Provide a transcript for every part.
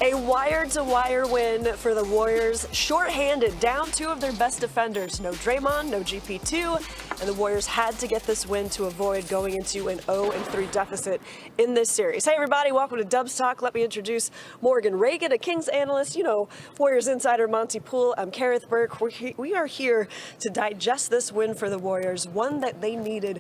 A wire-to-wire win for the Warriors. Short-handed, down two of their best defenders. No Draymond, no GP2, and the Warriors had to get this win to avoid going into an 0-3 deficit in this series. Hey, everybody, welcome to Dubs Talk. Let me introduce Morgan Reagan, a Kings analyst. You know, Warriors insider Monte Poole. I'm Kerith, Burke. We are here to digest this win for the Warriors, one that they needed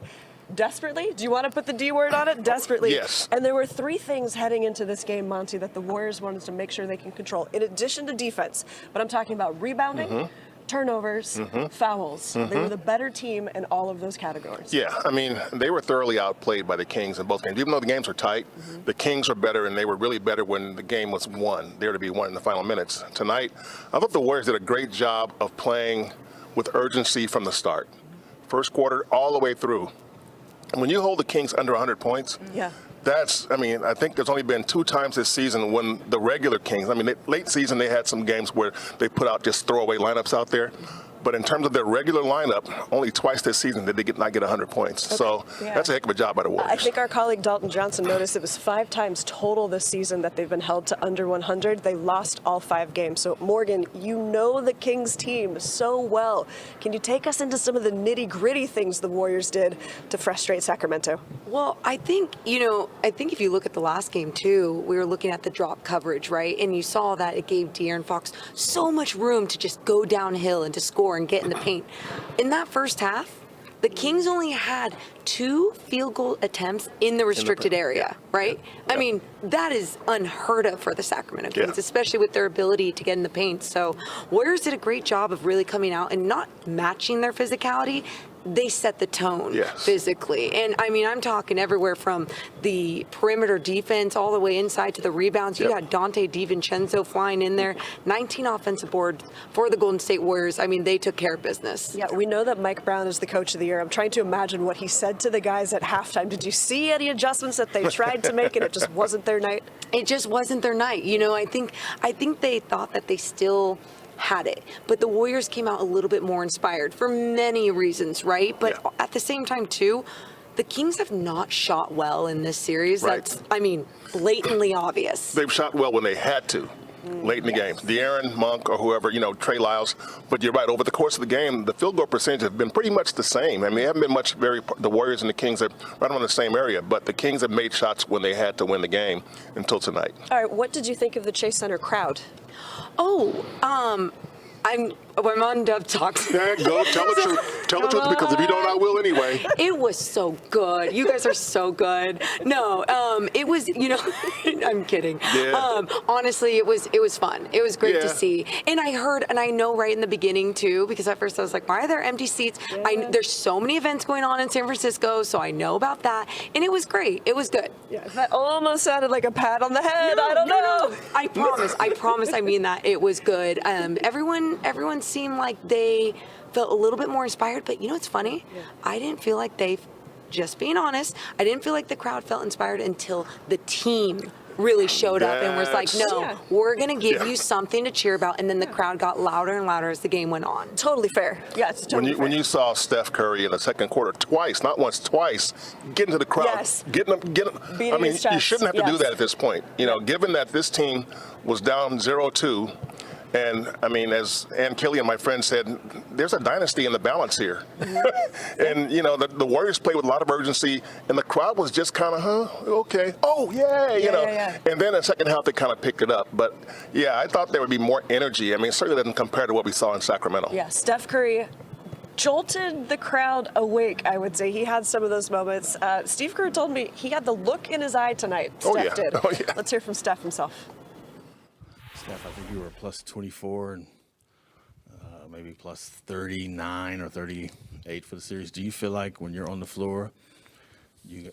desperately. Do you want to put the D word on it? Desperately. Yes. And there were three things heading into this game, Monte, that the Warriors wanted to make sure they can control, in addition to defense. But I'm talking about rebounding, turnovers, fouls. They were the better team in all of those categories. Yeah, I mean, they were thoroughly outplayed by the Kings in both games. Even though the games were tight, the Kings were better, and they were really better when the game was won. They were to be won in the final minutes. Tonight, I thought the Warriors did a great job of playing with urgency from the start. First quarter all the way through. When you hold the Kings under 100 points, I think there's only been 2 times this season when the regular Kings, late season they had some games where they put out just throwaway lineups out there. But in terms of their regular lineup, only twice this season did they not get 100 points. Okay. So that's a heck of a job by the Warriors. I think our colleague Dalton Johnson noticed it was 5 times total this season that they've been held to under 100. They lost all 5 games. So, Morgan, you know the Kings team so well. Can you take us into some of the nitty-gritty things the Warriors did to frustrate Sacramento? Well, I think if you look at the last game, too, we were looking at the drop coverage, right? And you saw that it gave De'Aaron Fox so much room to just go downhill and to score and get in the paint. In that first half, the Kings only had 2 field goal attempts in the restricted area, right? Yeah. I mean, that is unheard of for the Sacramento Kings, especially with their ability to get in the paint. So Warriors did a great job of really coming out and not matching their physicality. They set the tone physically. And, I'm talking everywhere from the perimeter defense all the way inside to the rebounds. You got Dante DiVincenzo flying in there. 19 offensive boards for the Golden State Warriors. They took care of business. Yeah, we know that Mike Brown is the coach of the year. I'm trying to imagine what he said to the guys at halftime. Did you see any adjustments that they tried to make and it just wasn't their night? It just wasn't their night. I think they thought that they still had it, but the Warriors came out a little bit more inspired for many reasons, right? But at the same time, too, the Kings have not shot well in this series. Right. That's, blatantly obvious. They've shot well when they had to. Late in the game. De'Aaron, Monk, or whoever, Trey Lyles. But you're right, over the course of the game, the field goal percentage have been pretty much the same. They haven't been much the Warriors and the Kings are right around the same area, but the Kings have made shots when they had to win the game until tonight. All right, what did you think of the Chase Center crowd? I'm on Dub Talk. Yeah, go tell the truth. Tell the truth, because if you don't, I will anyway. It was so good. You guys are so good. No, it was. I'm kidding. Yeah. Honestly, it was fun. It was great to see. And I heard, and I know right in the beginning too, because at first I was like, why are there empty seats? Yeah. There's so many events going on in San Francisco, so I know about that. And it was great. It was good. Yeah, that almost sounded like a pat on the head. I don't know. I promise. I mean that. It was good. Everyone seemed like they felt a little bit more inspired, but it's funny. Yeah. I didn't feel like just being honest, I didn't feel like the crowd felt inspired until the team really showed up and was like, no, we're going to give you something to cheer about. And then the crowd got louder and louder as the game went on. Totally fair. Yeah, it's totally fair. When you saw Steph Curry in the second quarter twice, not once, twice, get into the crowd, getting them. You shouldn't have to do that at this point. Given that this team was down 0-2, and, as Ann Killian, my friend, said, there's a dynasty in the balance here. And, the Warriors played with a lot of urgency, and the crowd was just kind of, okay. Oh, yeah. And then in the second half, they kind of picked it up. But, I thought there would be more energy. It certainly doesn't compare to what we saw in Sacramento. Yeah, Steph Curry jolted the crowd awake, I would say. He had some of those moments. Steve Kerr told me he had the look in his eye tonight. Steph did. Oh, yeah. Let's hear from Steph himself. Steph, I think you were plus 24 and maybe plus 39 or 38 for the series. Do you feel like when you're on the floor, you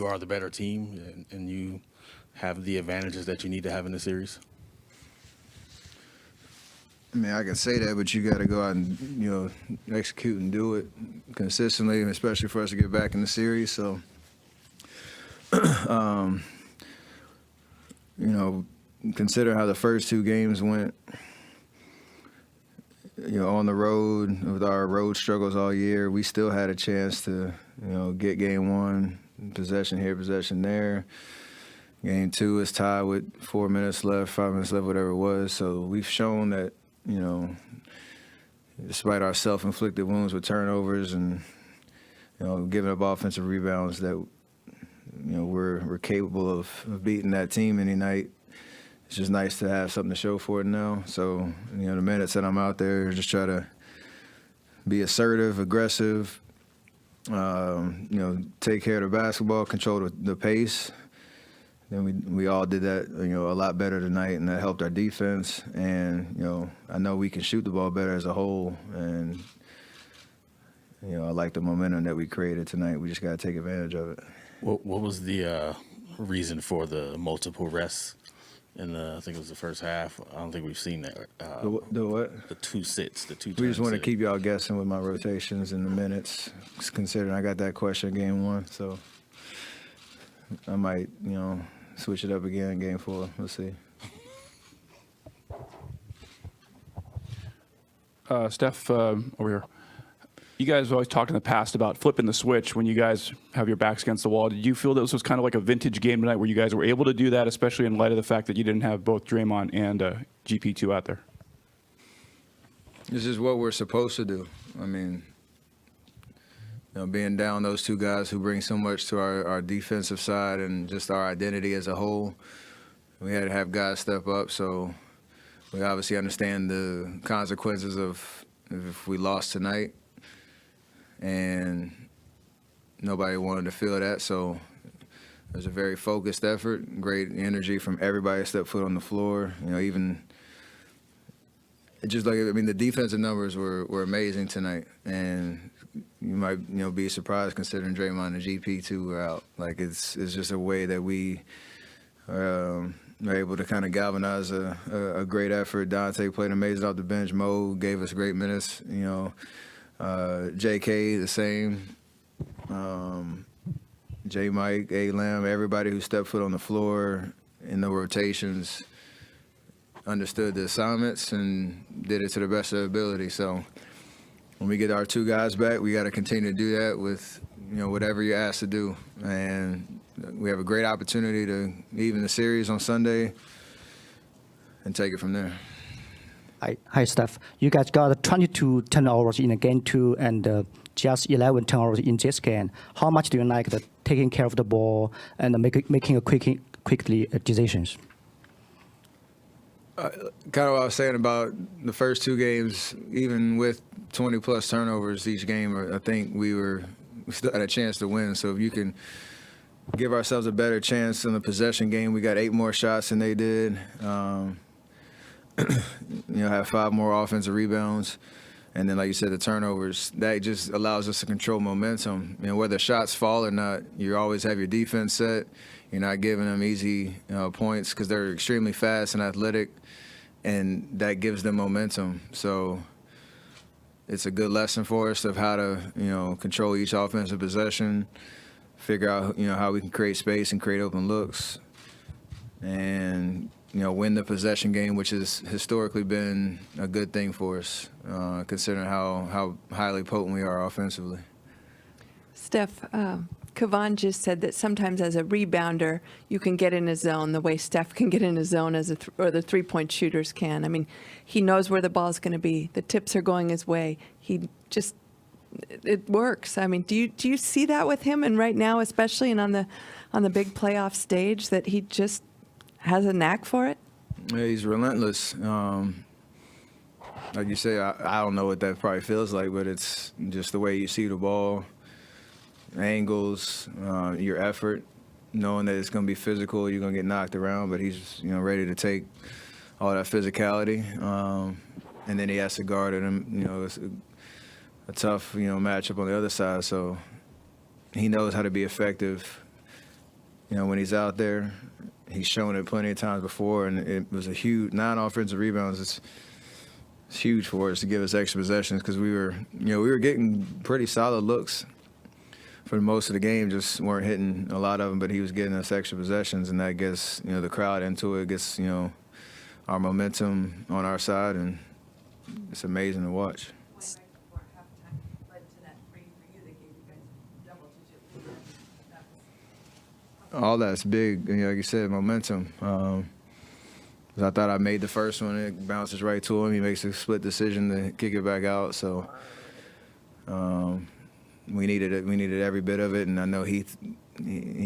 are the better team and you have the advantages that you need to have in the series? I can say that, but you got to go out and execute and do it consistently, especially for us to get back in the series. So, consider how the first 2 games went, on the road with our road struggles all year. We still had a chance to, get game 1, possession here, possession there. Game 2 is tied with 4 minutes left, 5 minutes left, whatever it was. So we've shown that, despite our self-inflicted wounds with turnovers and, giving up offensive rebounds, that, we're capable of beating that team any night. It's just nice to have something to show for it now. So, the minutes that I'm out there, just try to be assertive, aggressive, take care of the basketball, control the pace. Then we all did that, a lot better tonight, and that helped our defense. And, I know we can shoot the ball better as a whole. And, I like the momentum that we created tonight. We just got to take advantage of it. What was the reason for the multiple rests in I think it was the first half? I don't think we've seen that. The what? The 2 sits, the 2 We just want to sit. keep y'all guessing with my rotations and the minutes, considering I got that question game 1. So I might, switch it up again in game 4. We'll see. Steph, over here. You guys have always talked in the past about flipping the switch when you guys have your backs against the wall. Did you feel that this was kind of like a vintage game tonight where you guys were able to do that, especially in light of the fact that you didn't have both Draymond and GP2 out there? This is what we're supposed to do. I mean, being down those 2 guys who bring so much to our defensive side and just our identity as a whole, we had to have guys step up. So we obviously understand the consequences of if we lost tonight. And nobody wanted to feel that, so it was a very focused effort, great energy from everybody that stepped foot on the floor. Even just the defensive numbers were amazing tonight, and you might be surprised considering Draymond and GP2 were out. Like it's just a way that we are able to kind of galvanize a great effort. Dante played amazing off the bench. Mo gave us great minutes. JK, the same. J. Mike, A. Lamb, everybody who stepped foot on the floor in the rotations understood the assignments and did it to the best of their ability. So when we get our 2 guys back, we got to continue to do that with, whatever you're asked to do. And we have a great opportunity to even the series on Sunday and take it from there. Hi, Steph. You guys got 22 turnovers in game 2 and just 11 turnovers in this game. How much do you like the taking care of the ball and making quickly decisions? Kind of what I was saying about the first 2 games, even with 20-plus turnovers each game, I think we still had a chance to win. So if you can give ourselves a better chance in the possession game, we got 8 more shots than they did. Have 5 more offensive rebounds. And then, like you said, the turnovers, that just allows us to control momentum. Whether shots fall or not, you always have your defense set. You're not giving them easy points because they're extremely fast and athletic, and that gives them momentum. So it's a good lesson for us of how to, control each offensive possession, figure out, how we can create space and create open looks, and win the possession game, which has historically been a good thing for us, considering how highly potent we are offensively. Steph, Kevon just said that sometimes as a rebounder, you can get in a zone the way Steph can get in a zone or the three-point shooters can. I mean, he knows where the ball's going to be. The tips are going his way. It works. I mean, do you see that with him? And right now, especially and on the big playoff stage, that he just has a knack for it? Yeah, he's relentless. Like you say, I don't know what that probably feels like, but it's just the way you see the ball, angles, your effort, knowing that it's going to be physical, you're going to get knocked around, but he's ready to take all that physicality. And then he has to guard it, and it's a tough matchup on the other side. So he knows how to be effective. When he's out there. He's shown it plenty of times before, and it was a huge 9 offensive rebounds. It's huge for us to give us extra possessions because we were getting pretty solid looks for most of the game. Just weren't hitting a lot of them, but he was getting us extra possessions, and that gets the crowd into it. Gets our momentum on our side, and it's amazing to watch. all that's big. Like you said, momentum. 'Cause I thought I made the first one. It bounces right to him. He makes a split decision to kick it back out. So we needed it. We needed every bit of it, and I know he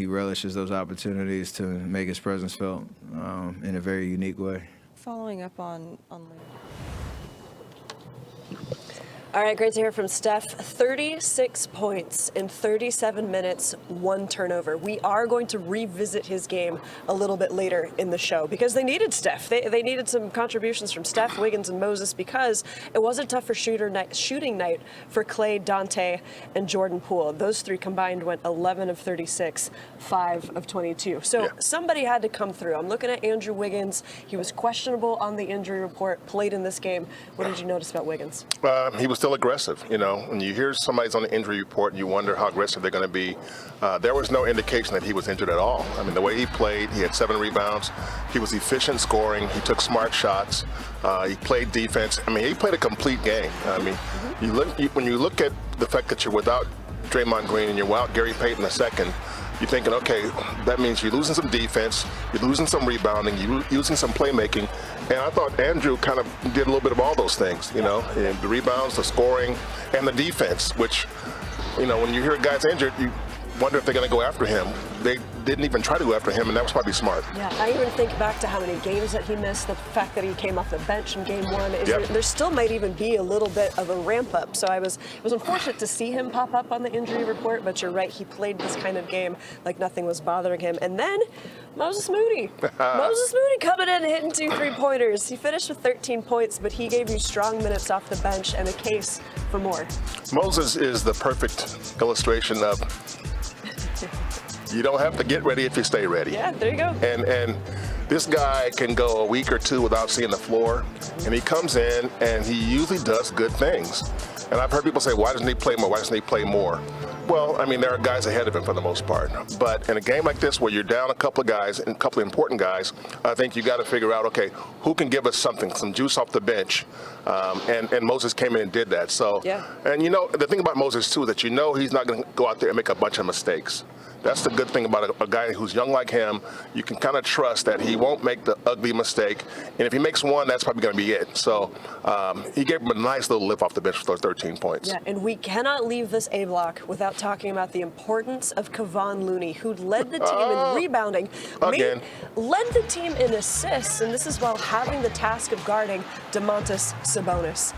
relishes those opportunities to make his presence felt in a very unique way. Following up on Looney. All right, great to hear from Steph. 36 points in 37 minutes, 1 turnover. We are going to revisit his game a little bit later in the show because they needed Steph. They needed some contributions from Steph, Wiggins, and Moses because it was a tougher shooting night for Clay, Dante, and Jordan Poole. Those 3 combined went 11 of 36, 5 of 22. So somebody had to come through. I'm looking at Andrew Wiggins. He was questionable on the injury report, played in this game. What did you notice about Wiggins? He was still aggressive. When you hear somebody's on the injury report, you wonder how aggressive they're going to be. There was no indication that he was injured at all. I mean, the way he played, he had 7 rebounds. He was efficient scoring. He took smart shots. He played defense. I mean, he played a complete game. I mean, when you look at the fact that you're without Draymond Green and you're without Gary Payton II, you're thinking, okay, that means you're losing some defense, you're losing some rebounding, you're losing some playmaking. And I thought Andrew kind of did a little bit of all those things, and the rebounds, the scoring, and the defense, which, when you hear guys injured, you wonder if they're going to go after him. They didn't even try to go after him, and that was probably smart. Yeah, I even think back to how many games that he missed, the fact that he came off the bench in game 1. There still might even be a little bit of a ramp up. So it was unfortunate to see him pop up on the injury report, but you're right, he played this kind of game like nothing was bothering him. And then Moses Moody. Moses Moody coming in and hitting 2 3-pointers. He finished with 13 points, but he gave you strong minutes off the bench and a case for more. Moses is the perfect illustration of you don't have to get ready if you stay ready. Yeah, there you go. And this guy can go a week or 2 without seeing the floor, and he comes in and he usually does good things. And I've heard people say, why doesn't he play more? Why doesn't he play more? Well, I mean, there are guys ahead of him for the most part. But in a game like this where you're down a couple of guys, and a couple of important guys, I think you got to figure out, okay, who can give us something, some juice off the bench? And Moses came in and did that. So, and the thing about Moses, too, is that he's not going to go out there and make a bunch of mistakes. That's the good thing about a guy who's young like him. You can kind of trust that he won't make the ugly mistake. And if he makes one, that's probably going to be it. So he gave him a nice little lift off the bench for those 13 points. Yeah, and we cannot leave this A block without talking about the importance of Kevon Looney, who led the team in rebounding, led the team in assists, and this is while having the task of guarding Domantas Sabonis.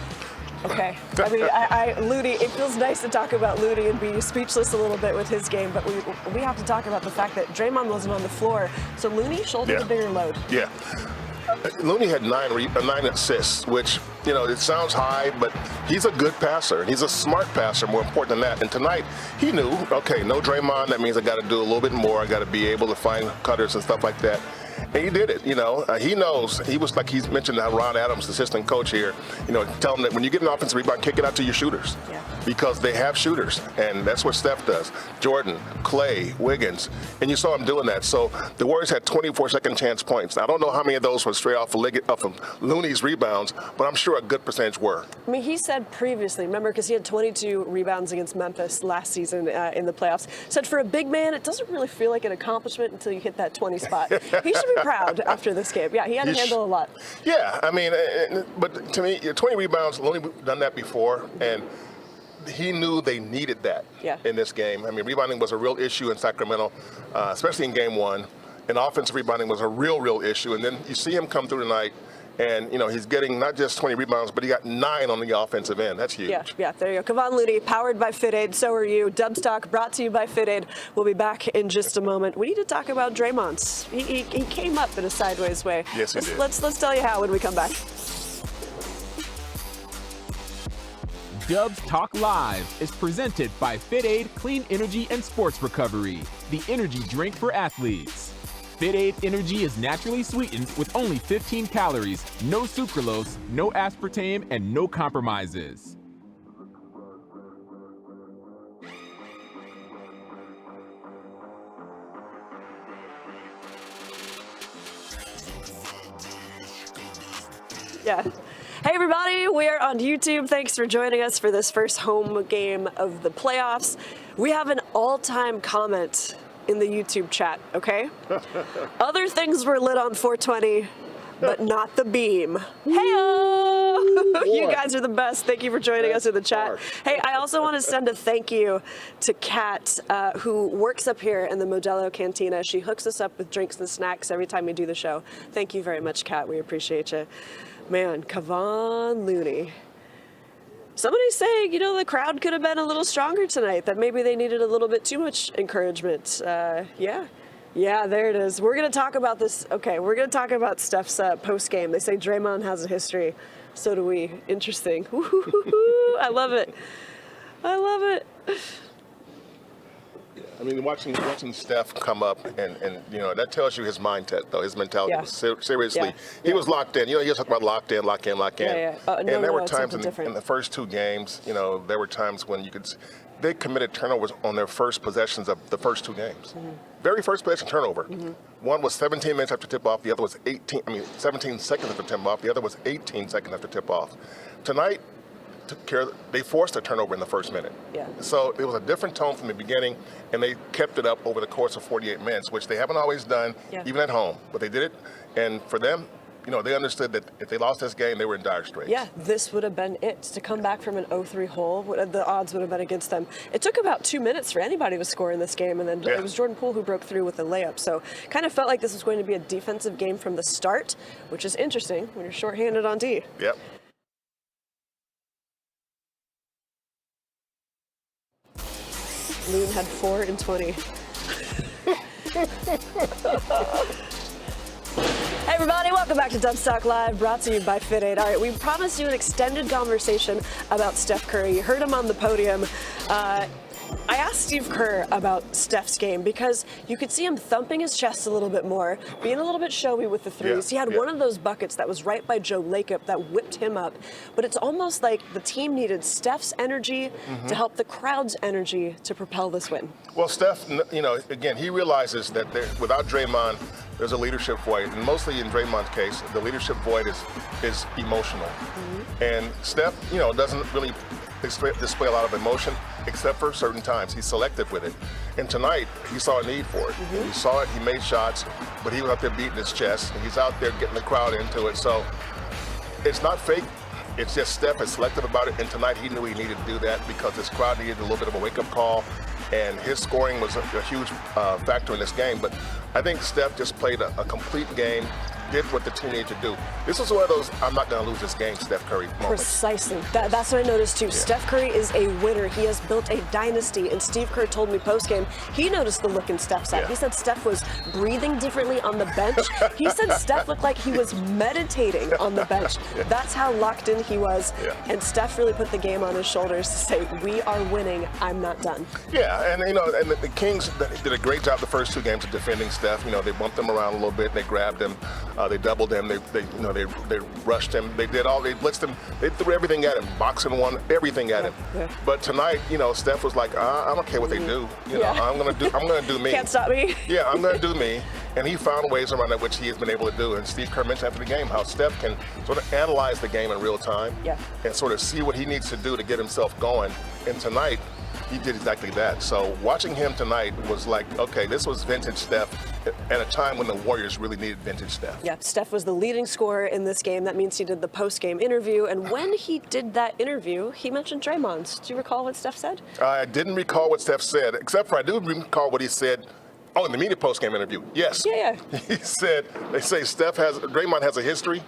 Okay. I mean, Looney, it feels nice to talk about Looney and be speechless a little bit with his game, but we have to talk about the fact that Draymond wasn't on the floor, so Looney shouldered a bigger load. Yeah. Looney had 9 assists, which, it sounds high, but he's a good passer. He's a smart passer, more important than that. And tonight, he knew, okay, no Draymond, that means I got to do a little bit more. I got to be able to find cutters and stuff like that. And he did it, he knows. He was like he's mentioned how Ron Adams, the assistant coach here, tell him that when you get an offensive rebound, kick it out to your shooters. Yeah. Because they have shooters, and that's what Steph does. Jordan, Clay, Wiggins, and you saw him doing that. So the Warriors had 24 second chance points. I don't know how many of those were straight off of Looney's rebounds, but I'm sure a good percentage were. I mean, he said previously, remember, because he had 22 rebounds against Memphis last season in the playoffs, said for a big man, it doesn't really feel like an accomplishment until you hit that 20 spot. He should be proud after this game. Yeah, he had to handle a lot. Yeah, I mean, but to me, 20 rebounds, Looney done that before, and he knew they needed that in this game. I mean, rebounding was a real issue in Sacramento, especially in game 1. And offensive rebounding was a real issue. And then you see him come through tonight, and, he's getting not just 20 rebounds, but he got 9 on the offensive end. That's huge. Yeah, there you go. Kevon Looney, powered by FitAid. So are you. Dubstock brought to you by FitAid. We'll be back in just a moment. We need to talk about Draymond. He came up in a sideways way. Yes, he did. Let's tell you how when we come back. Dubs Talk Live is presented by FitAid Clean Energy and Sports Recovery, the energy drink for athletes. FitAid Energy is naturally sweetened with only 15 calories, no sucralose, no aspartame, and no compromises. Yeah. Hey everybody, we are on YouTube. Thanks for joining us for this first home game of the playoffs. We have an all-time comment in the YouTube chat, okay? Other things were lit on 420, but not the beam. Hey-o! You guys are the best. Thank you for joining us in the chat. Hey, I also want to send a thank you to Kat, who works up here in the Modelo Cantina. She hooks us up with drinks and snacks every time we do the show. Thank you very much, Kat. We appreciate you. Man, Kevon Looney. Somebody's saying, you know, the crowd could have been a little stronger tonight, that maybe they needed a little bit too much encouragement. Yeah, there it is. We're going to talk about this. Okay, we're going to talk about Steph's post-game. They say Draymond has a history. So do we. Interesting. I love it. I love it. I mean, watching Steph come up, and you know, that tells you his mindset, though. His mentality was seriously. He was locked in. You know, he was talking about locked in. And there were times in the first two games, you know, there were times when you could. They committed turnovers on their first possessions of the first two games. Very first possession turnover. One was 17 minutes after tip-off. The other was 17 seconds after tip-off. The other was 18 seconds after tip-off. Tonight, they forced a turnover in the first minute. So it was a different tone from the beginning, and they kept it up over the course of 48 minutes, which they haven't always done, even at home. But they did it, and for them, you know, they understood that if they lost this game, they were in dire straits. Yeah, this would have been it. To come back from an 0-3 hole, the odds would have been against them. It took about 2 minutes for anybody to score in this game, and then it was Jordan Poole who broke through with a layup. So kind of felt like this was going to be a defensive game from the start, which is interesting when you're shorthanded on D. Yep. Loon had 4 in 20. Hey everybody, welcome back to Dubs Talk Live, brought to you by Fit Aid. All right, we promised you an extended conversation about Steph Curry. You heard him on the podium. I asked Steve Kerr about Steph's game because you could see him thumping his chest a little bit more, being a little bit showy with the threes. He had one of those buckets that was right by Joe Lacob that whipped him up. But it's almost like the team needed Steph's energy to help the crowd's energy to propel this win. Well, Steph, you know, again, he realizes that without Draymond, there's a leadership void, and mostly in Draymond's case, the leadership void is emotional. And Steph, you know, doesn't really display a lot of emotion, except for certain times. He's selective with it. And tonight, he saw a need for it. He saw it, he made shots, but he was out there beating his chest, and he's out there getting the crowd into it. So it's not fake. It's just Steph is selective about it, and tonight he knew he needed to do that because his crowd needed a little bit of a wake-up call, and his scoring was a huge factor in this game. But I think Steph just played a complete game, did what the team needed to do. This was one of those I'm not going to lose this game Steph Curry moments. Precisely. That's what I noticed too. Steph Curry is a winner. He has built a dynasty, and Steve Kerr told me post-game he noticed the look in Steph's eye. He said Steph was breathing differently on the bench. He said Steph looked like he was meditating on the bench. That's how locked in he was. And Steph really put the game on his shoulders to say, we are winning, I'm not done. Yeah, and you know, and the Kings did a great job the first two games of defending Steph. You know, they bumped him around a little bit, they grabbed him. They doubled him. They rushed him. They blitzed him. They threw everything at him. Boxing one, everything at him. But tonight, you know, Steph was like, I don't care what they do. You know, I'm gonna do me. Can't stop me. Yeah, I'm gonna do me. And he found ways around that which he has been able to do. And Steve Kerr mentioned after the game how Steph can sort of analyze the game in real time and sort of see what he needs to do to get himself going. And tonight, he did exactly that. So watching him tonight was like, okay, this was vintage Steph at a time when the Warriors really needed vintage Steph. Yeah, Steph was the leading scorer in this game. That means he did the post-game interview. And when he did that interview, he mentioned Draymond. Do you recall what Steph said? I didn't recall what Steph said, except for I do recall what he said. Oh, in the media post-game interview. Yes. Yeah. He said, they say Draymond has a history.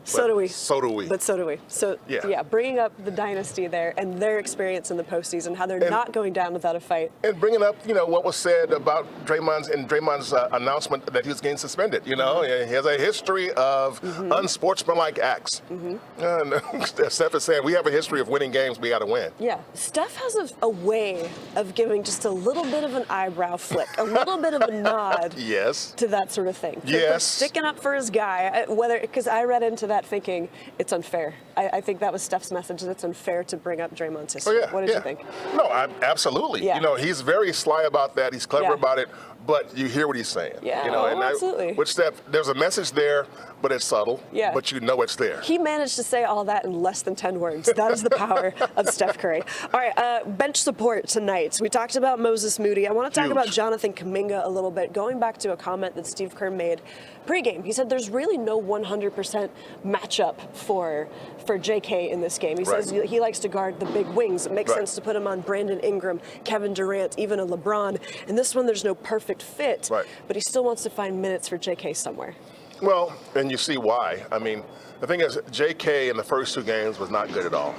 So do we. So do we. But so do we. So, yeah, bringing up the dynasty there and their experience in the postseason, how they're not going down without a fight. And bringing up, you know, what was said about Draymond's announcement that he was getting suspended. You know, he has a history of unsportsmanlike acts. And Steph is saying, we have a history of winning games, we got to win. Yeah. Steph has a way of giving just a little bit of an eyebrow flick, a little bit of a nod to that sort of thing. For sticking up for his guy, because I read into that thinking it's unfair. I think that was Steph's message, that it's unfair to bring up Draymond's history. What did you think? No, absolutely. You know, he's very sly about that. He's clever about it. but you hear what he's saying. Yeah, you know, absolutely. With Steph, there's a message there, but it's subtle. Yeah. But you know it's there. He managed to say all that in less than 10 words. That is the power of Steph Curry. All right, bench support tonight. We talked about Moses Moody. I want to talk about Jonathan Kuminga a little bit, going back to a comment that Steve Kerr made pregame. He said there's really no 100% matchup for JK in this game. He says he likes to guard the big wings. It makes sense to put him on Brandon Ingram, Kevin Durant, even a LeBron. In this one, there's no perfect fit, but he still wants to find minutes for JK somewhere. Well, and you see why. I mean, the thing is, JK in the first 2 games was not good at all.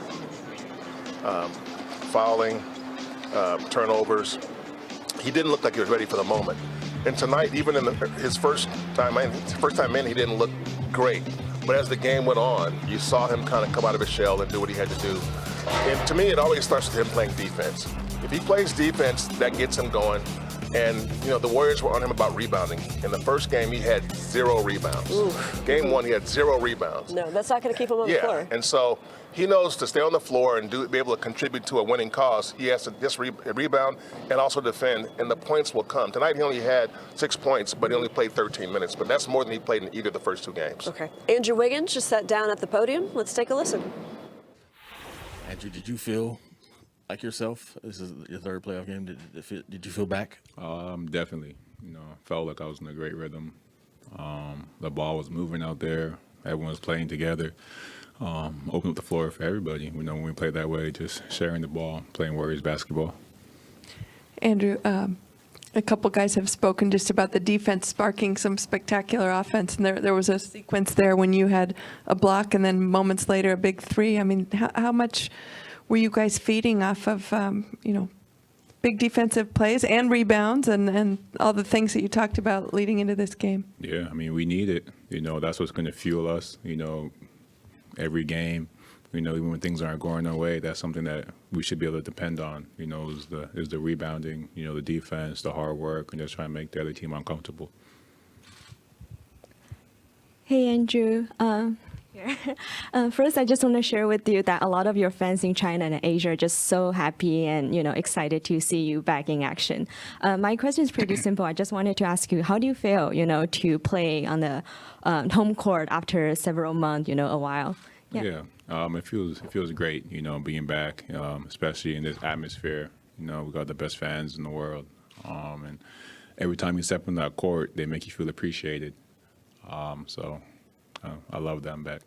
Fouling, turnovers. He didn't look like he was ready for the moment. And tonight, even in his first time in, he didn't look great. But as the game went on, you saw him kind of come out of his shell and do what he had to do. And to me, it always starts with him playing defense. If he plays defense, that gets him going. And, you know, the Warriors were on him about rebounding. In the first game, he had 0 rebounds. Game 1, he had 0 rebounds. No, that's not going to keep him on the floor. And so he knows to stay on the floor and be able to contribute to a winning cause, he has to just rebound and also defend, and the points will come. Tonight, he only had 6 points, but he only played 13 minutes. But that's more than he played in either of the first 2 games. Okay. Andrew Wiggins just sat down at the podium. Let's take a listen. Andrew, did you feel like yourself? This is your 3rd playoff game. Did you feel back? Definitely. You know, I felt like I was in a great rhythm. The ball was moving out there. Everyone was playing together. Opened up the floor for everybody. You know, when we play that way, just sharing the ball, playing Warriors basketball. Andrew, a couple guys have spoken just about the defense sparking some spectacular offense, and there was a sequence there when you had a block and then moments later a big 3. I mean, how much were you guys feeding off of, you know, big defensive plays and rebounds and all the things that you talked about leading into this game? Yeah, I mean, we need it. You know, that's what's going to fuel us, you know, every game. You know, even when things aren't going our way, that's something that we should be able to depend on. You know, is the rebounding, you know, the defense, the hard work, and just trying to make the other team uncomfortable. Hey, Andrew. First, I just want to share with you that a lot of your fans in China and Asia are just so happy and, you know, excited to see you back in action. My question is pretty simple. I just wanted to ask you, how do you feel, you know, to play on the home court after several months, you know, a while? Yeah. It feels great, you know, being back, especially in this atmosphere. You know, we got the best fans in the world, and every time you step on that court, they make you feel appreciated. So I love that I'm back.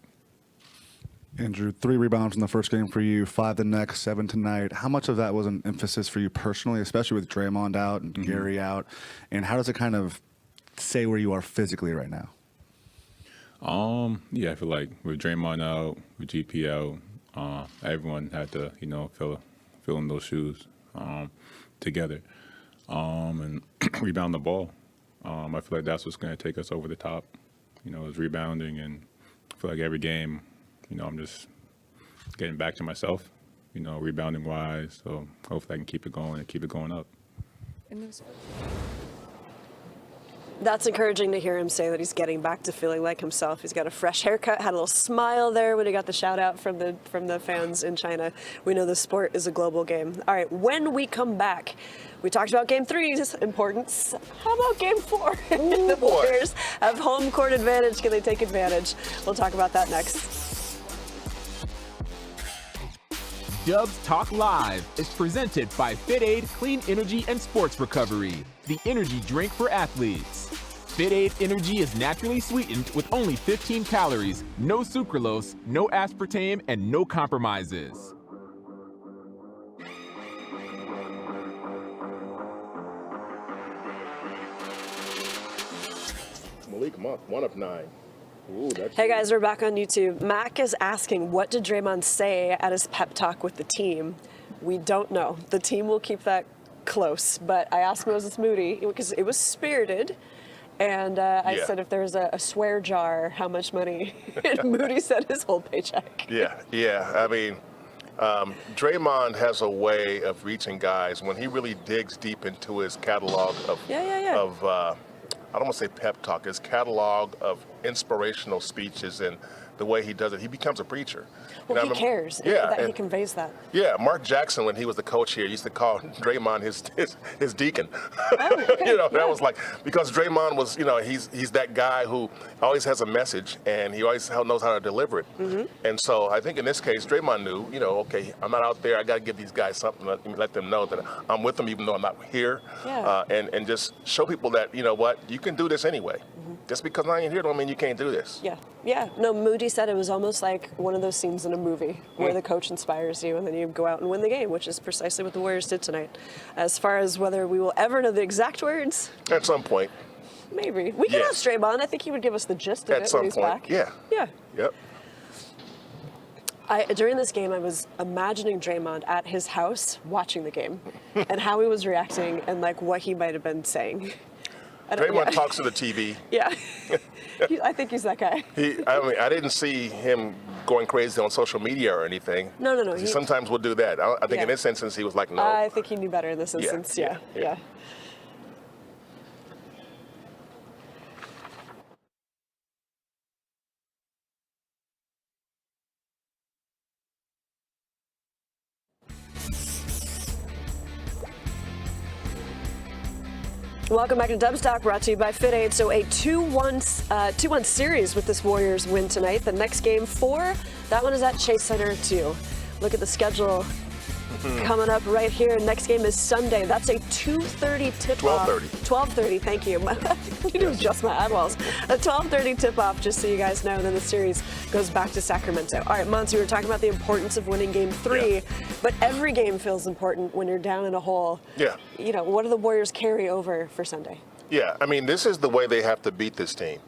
Andrew, 3 rebounds in the first game for you, 5 the next, 7 tonight. How much of that was an emphasis for you personally, especially with Draymond out and Gary out? And how does it kind of say where you are physically right now? Yeah, I feel like with Draymond out, with GP out, everyone had to, you know, fill in those shoes together and rebound the ball. I feel like that's what's going to take us over the top, you know, is rebounding. And I feel like every game, you know, I'm just getting back to myself, you know, rebounding wise. So hopefully I can keep it going and keep it going up. That's encouraging to hear him say that he's getting back to feeling like himself. He's got a fresh haircut, had a little smile there when he got the shout out from the fans in China. We know the sport is a global game. All right, when we come back, we talked about Game 3's importance. How about Game 4? The Warriors have home court advantage. Can they take advantage? We'll talk about that next. Dubs Talk Live is presented by Fit Aid Clean Energy and Sports Recovery, the energy drink for athletes. Fit Aid Energy is naturally sweetened with only 15 calories, no sucralose, no aspartame, and no compromises. Malik Monk, 1 of 9. Ooh, Hey guys, we're back on YouTube. Mac is asking, what did Draymond say at his pep talk with the team? We don't know. The team will keep that close, but I asked Moses Moody because it was spirited, and I said if there was a swear jar, how much money? And Moody said his whole paycheck. Yeah. I mean, Draymond has a way of reaching guys when he really digs deep into his catalog of I don't want to say pep talk, his catalog of inspirational speeches and the way he does it. He becomes a preacher. Well, he cares. Yeah, that he and- conveys that. Yeah, Mark Jackson, when he was the coach here, used to call Draymond his deacon. Oh, okay. That was like, because Draymond was, he's that guy who always has a message and he always knows how to deliver it. Mm-hmm. And so I think in this case, Draymond knew, okay, I'm not out there. I got to give these guys something. Let them know that I'm with them even though I'm not here. Yeah. And just show people that, you can do this anyway. Mm-hmm. Just because I ain't here don't mean you can't do this. Yeah. Yeah. No, Moody said it was almost like one of those scenes in a movie where the coach inspires you and then you go out and win the game, which is precisely what the Warriors did tonight. As far as whether we will ever know the exact words, At some point. maybe. We can ask Draymond. I think he would give us the gist of At it some when he's point. back. Yeah. Yeah. Yep. During this game, I was imagining Draymond at his house watching the game and how he was reacting and like what he might have been saying. Draymond talks to the TV. Yeah. I think he's that guy. I didn't see him going crazy on social media or anything. No. He sometimes will do that. I think in Yeah. this instance, he was like, no. I think he knew better in this instance. Yeah. Welcome back to Dubs Talk, brought to you by Fit Aid. So a 2-1 series with this Warriors win tonight. The next game, 4, that one is at Chase Center too. Look at the schedule coming up right here. Next game is Sunday. That's a 2:30 tip-off. 12:30, thank you. I need to adjust my eyeballs. A 12:30 tip-off, just so you guys know. Then the series goes back to Sacramento. All right, Monte, we were talking about the importance of winning game 3, but every game feels important when you're down in a hole. Yeah. What do the Warriors carry over for Sunday? Yeah, I mean, this is the way they have to beat this team.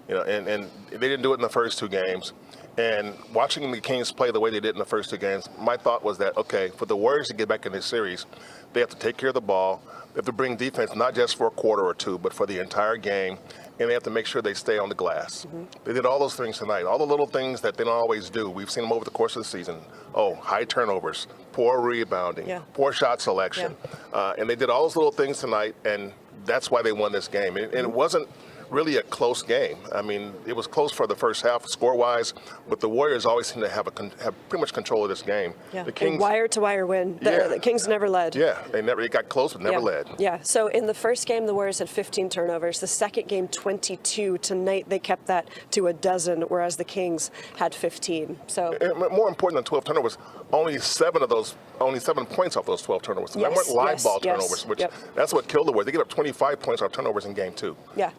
And they didn't do it in the first 2 games. And watching the Kings play the way they did in the first 2 games, my thought was that, okay, for the Warriors to get back in this series, they have to take care of the ball. They have to bring defense not just for a quarter or 2, but for the entire game. And they have to make sure they stay on the glass. They did all those things tonight, all the little things that they don't always do. We've seen them over the course of the season. High turnovers, poor rebounding, poor shot selection. And they did all those little things tonight, and that's why they won this game. And it wasn't really a close game. I mean, it was close for the first half score-wise, but the Warriors always seem to have pretty much control of this game. Yeah, The Kings, a wire-to-wire win. The Kings never led. Yeah, it got close, but never led. Yeah, so in the first game, the Warriors had 15 turnovers. The second game, 22. Tonight, they kept that to a dozen, whereas the Kings had 15. So And more important than 12 turnovers, only 7 points off those 12 turnovers. That weren't live ball turnovers, which that's what killed the Warriors. They gave up 25 points off turnovers in game 2. Yeah.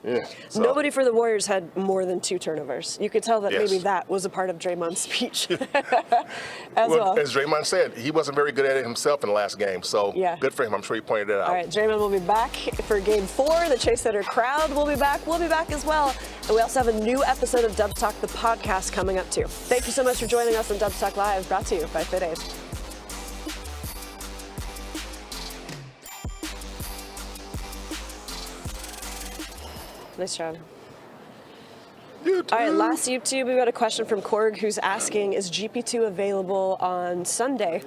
So- Nobody for the Warriors had more than 2 turnovers. You could tell that maybe that was a part of Draymond's speech as well. As Draymond said, he wasn't very good at it himself in the last game, so good for him. I'm sure he pointed it out. All right, Draymond will be back for game 4. The Chase Center crowd will be back. We'll be back as well. And we also have a new episode of Dubs Talk, the podcast, coming up too. Thank you so much for joining us on Dubs Talk Live, brought to you by Fit Aid. Nice job. All right, last YouTube, we've got a question from Korg who's asking, is GP2 available on Sunday?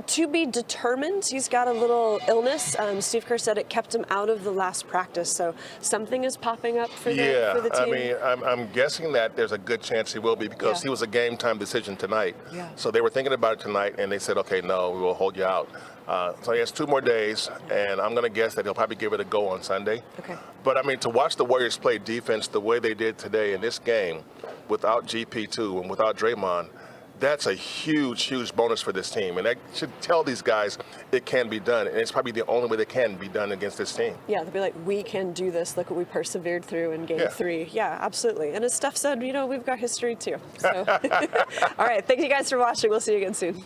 To be determined. He's got a little illness. Steve Kerr said it kept him out of the last practice, so something is popping up for the team. I mean, I'm guessing that there's a good chance he will be because he was a game time decision tonight. Yeah. So they were thinking about it tonight, and they said, okay, no, we will hold you out. So he has 2 more days, and I'm going to guess that he'll probably give it a go on Sunday. Okay. But, I mean, to watch the Warriors play defense the way they did today in this game without GP2 and without Draymond, that's a huge, huge bonus for this team. And that should tell these guys it can be done. And it's probably the only way they can be done against this team. Yeah, they'll be like, we can do this. Look what we persevered through in game 3. Yeah, absolutely. And as Steph said, we've got history too. So. All right, thank you guys for watching. We'll see you again soon.